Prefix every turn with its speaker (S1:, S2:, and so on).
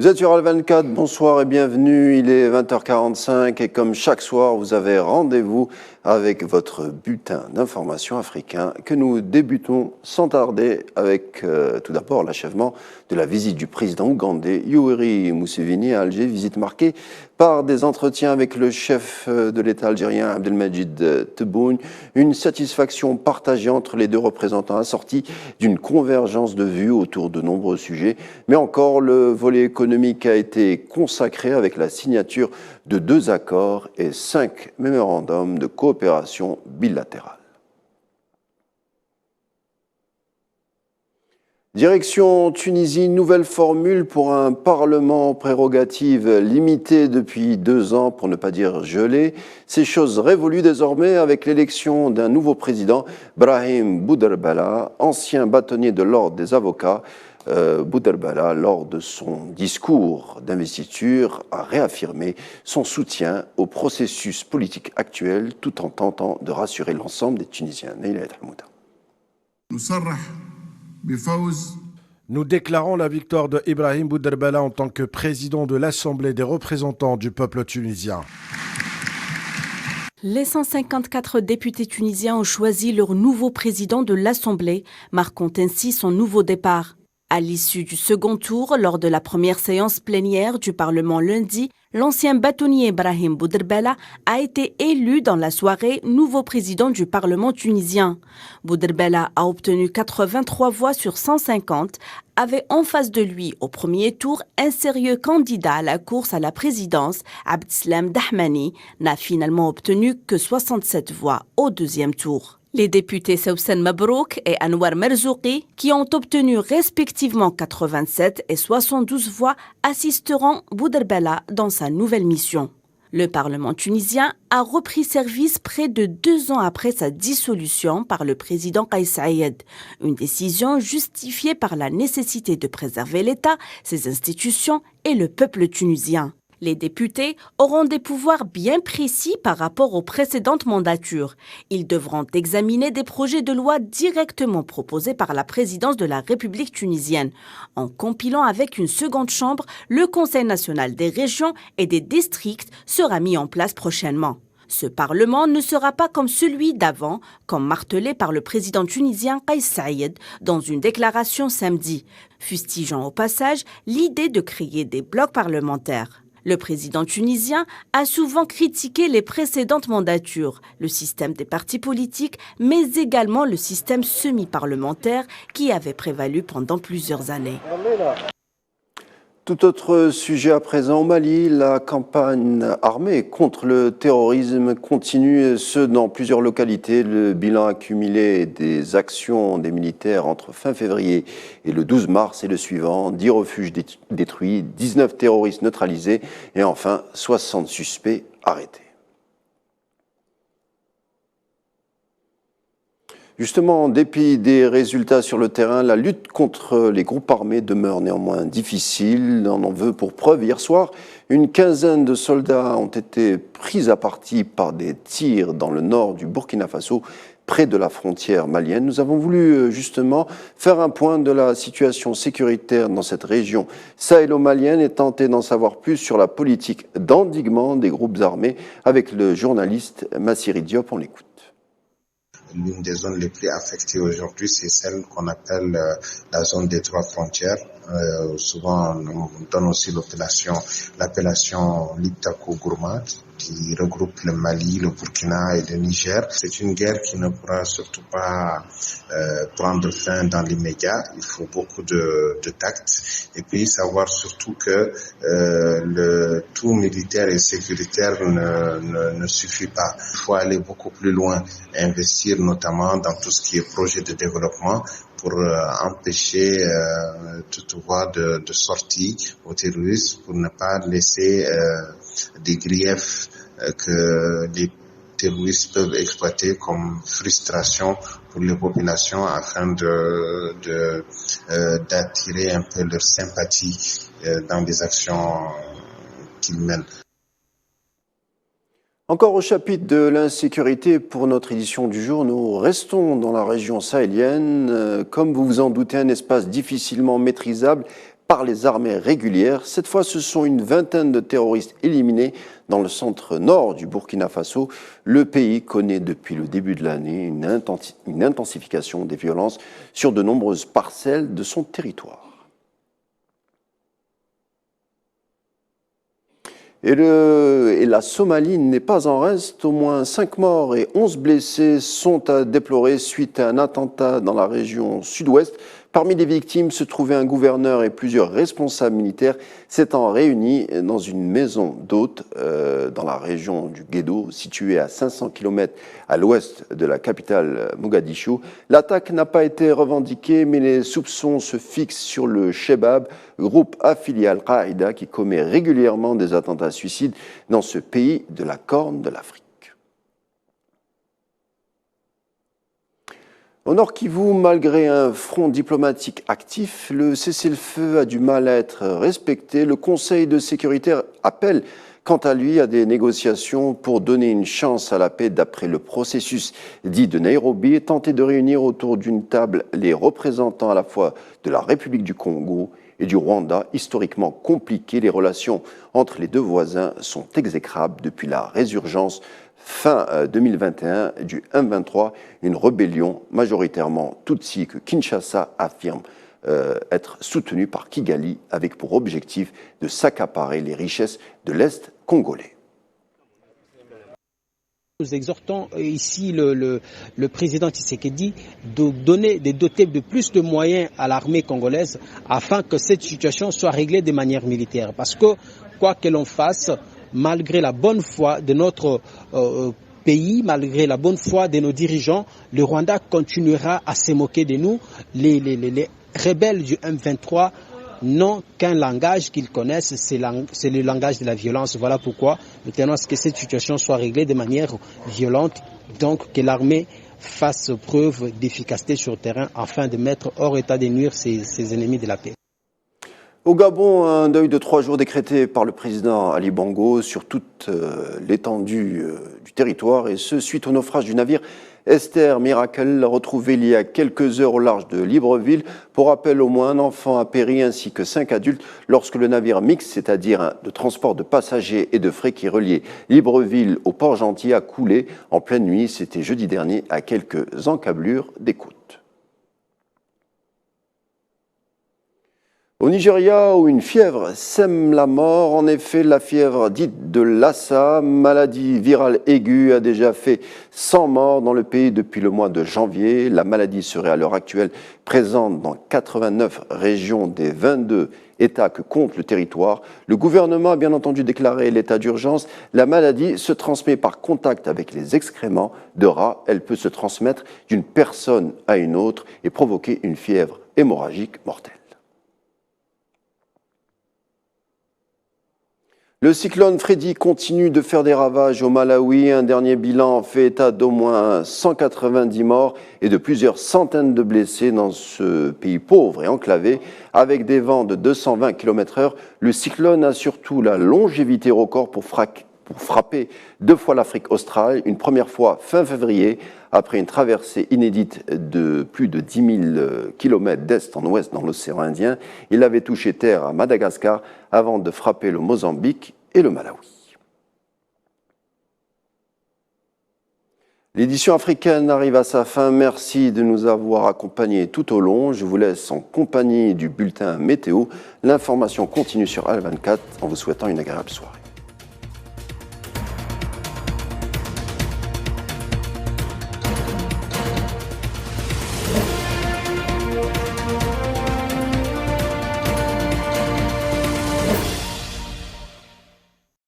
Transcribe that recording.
S1: Vous êtes sur Al24, bonsoir et bienvenue, il est 20h45 et comme chaque soir, vous avez rendez-vous avec votre bulletin d'information africain que nous débutons sans tarder avec tout d'abord l'achèvement de la visite du président ougandais Yoweri Museveni à Alger, visite marquée par des entretiens avec le chef de l'État algérien Abdelmadjid Tebboune, une satisfaction partagée entre les deux représentants assortie d'une convergence de vues autour de nombreux sujets, mais encore le volet économique a été consacré avec la signature de 2 accords et 5 mémorandums de coopération bilatérale. Direction Tunisie, nouvelle formule pour un parlement prérogative limitée depuis 2 ans, pour ne pas dire gelée. Ces choses révolues désormais avec l'élection d'un nouveau président, Brahim Bouderbala, ancien bâtonnier de l'ordre des avocats. Bouderbala, lors de son discours d'investiture, a réaffirmé son soutien au processus politique actuel tout en tentant de rassurer l'ensemble des Tunisiens. Neila Hamouda.
S2: Nous déclarons la victoire de Ibrahim Bouderbala en tant que président de l'Assemblée des représentants du peuple tunisien.
S3: Les 154 députés tunisiens ont choisi leur nouveau président de l'Assemblée, marquant ainsi son nouveau départ. À l'issue du second tour, lors de la première séance plénière du Parlement lundi, l'ancien bâtonnier Ibrahim Bouderbala a été élu dans la soirée nouveau président du Parlement tunisien. Bouderbala a obtenu 83 voix sur 150, avait en face de lui au premier tour un sérieux candidat à la course à la présidence, Abdeslam Dahmani, n'a finalement obtenu que 67 voix au deuxième tour. Les députés Soussen Mabrouk et Anwar Merzouki, qui ont obtenu respectivement 87 et 72 voix, assisteront Bouderbala dans sa nouvelle mission. Le Parlement tunisien a repris service près de 2 ans après sa dissolution par le président Kais Saied, une décision justifiée par la nécessité de préserver l'État, ses institutions et le peuple tunisien. Les députés auront des pouvoirs bien précis par rapport aux précédentes mandatures. Ils devront examiner des projets de loi directement proposés par la présidence de la République tunisienne, en compilant avec une seconde chambre, le Conseil national des régions et des districts sera mis en place prochainement. Ce Parlement ne sera pas comme celui d'avant, comme martelé par le président tunisien Kais Saied dans une déclaration samedi, fustigeant au passage l'idée de créer des blocs parlementaires. Le président tunisien a souvent critiqué les précédentes mandatures, le système des partis politiques, mais également le système semi-parlementaire qui avait prévalu pendant plusieurs années.
S1: Tout autre sujet à présent, au Mali, la campagne armée contre le terrorisme continue, ce dans plusieurs localités. Le bilan accumulé des actions des militaires entre fin février et le 12 mars est le suivant. 10 refuges détruits, 19 terroristes neutralisés et enfin 60 suspects arrêtés. Justement, en dépit des résultats sur le terrain, la lutte contre les groupes armés demeure néanmoins difficile. On en veut pour preuve hier soir, une quinzaine de soldats ont été pris à partie par des tirs dans le nord du Burkina Faso, près de la frontière malienne. Nous avons voulu justement faire un point de la situation sécuritaire dans cette région sahélo-malienne et tenter d'en savoir plus sur la politique d'endiguement des groupes armés avec le journaliste Massiri Diop. On l'écoute.
S4: L'une des zones les plus affectées aujourd'hui, c'est celle qu'on appelle la zone des 3 frontières. Souvent, on donne aussi l'appellation Liptako-Gourmad, qui regroupe le Mali, le Burkina et le Niger. C'est une guerre qui ne pourra surtout pas prendre fin dans l'immédiat. Il faut beaucoup de tact et puis savoir surtout que le tout militaire et sécuritaire ne suffit pas. Il faut aller beaucoup plus loin, investir notamment dans tout ce qui est projet de développement pour empêcher toute voie de sortie aux terroristes, pour ne pas laisser des griefs que les terroristes peuvent exploiter comme frustration pour les populations afin d'attirer un peu leur sympathie dans les actions qu'ils mènent.
S1: Encore au chapitre de l'insécurité pour notre édition du jour, nous restons dans la région sahélienne. Comme vous vous en doutez, un espace difficilement maîtrisable par les armées régulières. Cette fois, ce sont une vingtaine de terroristes éliminés dans le centre nord du Burkina Faso. Le pays connaît depuis le début de l'année une intensification des violences sur de nombreuses parcelles de son territoire. Et la Somalie n'est pas en reste. Au moins 5 morts et 11 blessés sont à déplorer suite à un attentat dans la région sud-ouest. Parmi les victimes se trouvaient un gouverneur et plusieurs responsables militaires s'étant réunis dans une maison d'hôtes dans la région du Guédo, située à 500 km à l'ouest de la capitale Mogadiscio. L'attaque n'a pas été revendiquée, mais les soupçons se fixent sur le Shebab, groupe affilié à Al-Qaïda qui commet régulièrement des attentats suicides dans ce pays de la Corne de l'Afrique. Au Nord Kivu, malgré un front diplomatique actif, le cessez-le-feu a du mal à être respecté. Le Conseil de sécurité appelle quant à lui à des négociations pour donner une chance à la paix d'après le processus dit de Nairobi et tenter de réunir autour d'une table les représentants à la fois de la République du Congo et du Rwanda. Historiquement compliquées, les relations entre les deux voisins sont exécrables depuis la résurgence fin 2021 du M23, une rébellion majoritairement Tutsi que Kinshasa affirme être soutenue par Kigali avec pour objectif de s'accaparer les richesses de l'Est congolais.
S5: Nous exhortons ici le président Tshisekedi de doter de plus de moyens à l'armée congolaise afin que cette situation soit réglée de manière militaire. Parce que quoi que l'on fasse, malgré la bonne foi de notre pays, malgré la bonne foi de nos dirigeants, le Rwanda continuera à se moquer de nous. Les rebelles du M23 n'ont qu'un langage qu'ils connaissent, c'est le langage de la violence. Voilà pourquoi nous tenons à ce que cette situation soit réglée de manière violente, donc que l'armée fasse preuve d'efficacité sur le terrain afin de mettre hors état de nuire ses ennemis de la paix.
S1: Au Gabon, un deuil de 3 jours décrété par le président Ali Bongo sur toute l'étendue du territoire, et ce suite au naufrage du navire Esther Miracle, retrouvé il y a quelques heures au large de Libreville. Pour rappel, au moins un enfant a péri ainsi que 5 adultes lorsque le navire mixte, c'est-à-dire de transport de passagers et de fret qui reliait Libreville au Port-Gentil, a coulé en pleine nuit. C'était jeudi dernier à quelques encablures des côtes. Au Nigeria, où une fièvre sème la mort, en effet, la fièvre dite de Lassa, maladie virale aiguë, a déjà fait 100 morts dans le pays depuis le mois de janvier. La maladie serait à l'heure actuelle présente dans 89 régions des 22 États que compte le territoire. Le gouvernement a bien entendu déclaré l'état d'urgence. La maladie se transmet par contact avec les excréments de rats. Elle peut se transmettre d'une personne à une autre et provoquer une fièvre hémorragique mortelle. Le cyclone Freddy continue de faire des ravages au Malawi. Un dernier bilan fait état d'au moins 190 morts et de plusieurs centaines de blessés dans ce pays pauvre et enclavé. Avec des vents de 220 km/h, le cyclone a surtout la longévité record pour frapper 2 fois l'Afrique australe, une première fois fin février, après une traversée inédite de plus de 10 000 km d'est en ouest dans l'océan Indien. Il avait touché terre à Madagascar avant de frapper le Mozambique et le Malawi. L'édition africaine arrive à sa fin. Merci de nous avoir accompagnés tout au long. Je vous laisse en compagnie du bulletin météo. L'information continue sur Al24 en vous souhaitant une agréable soirée.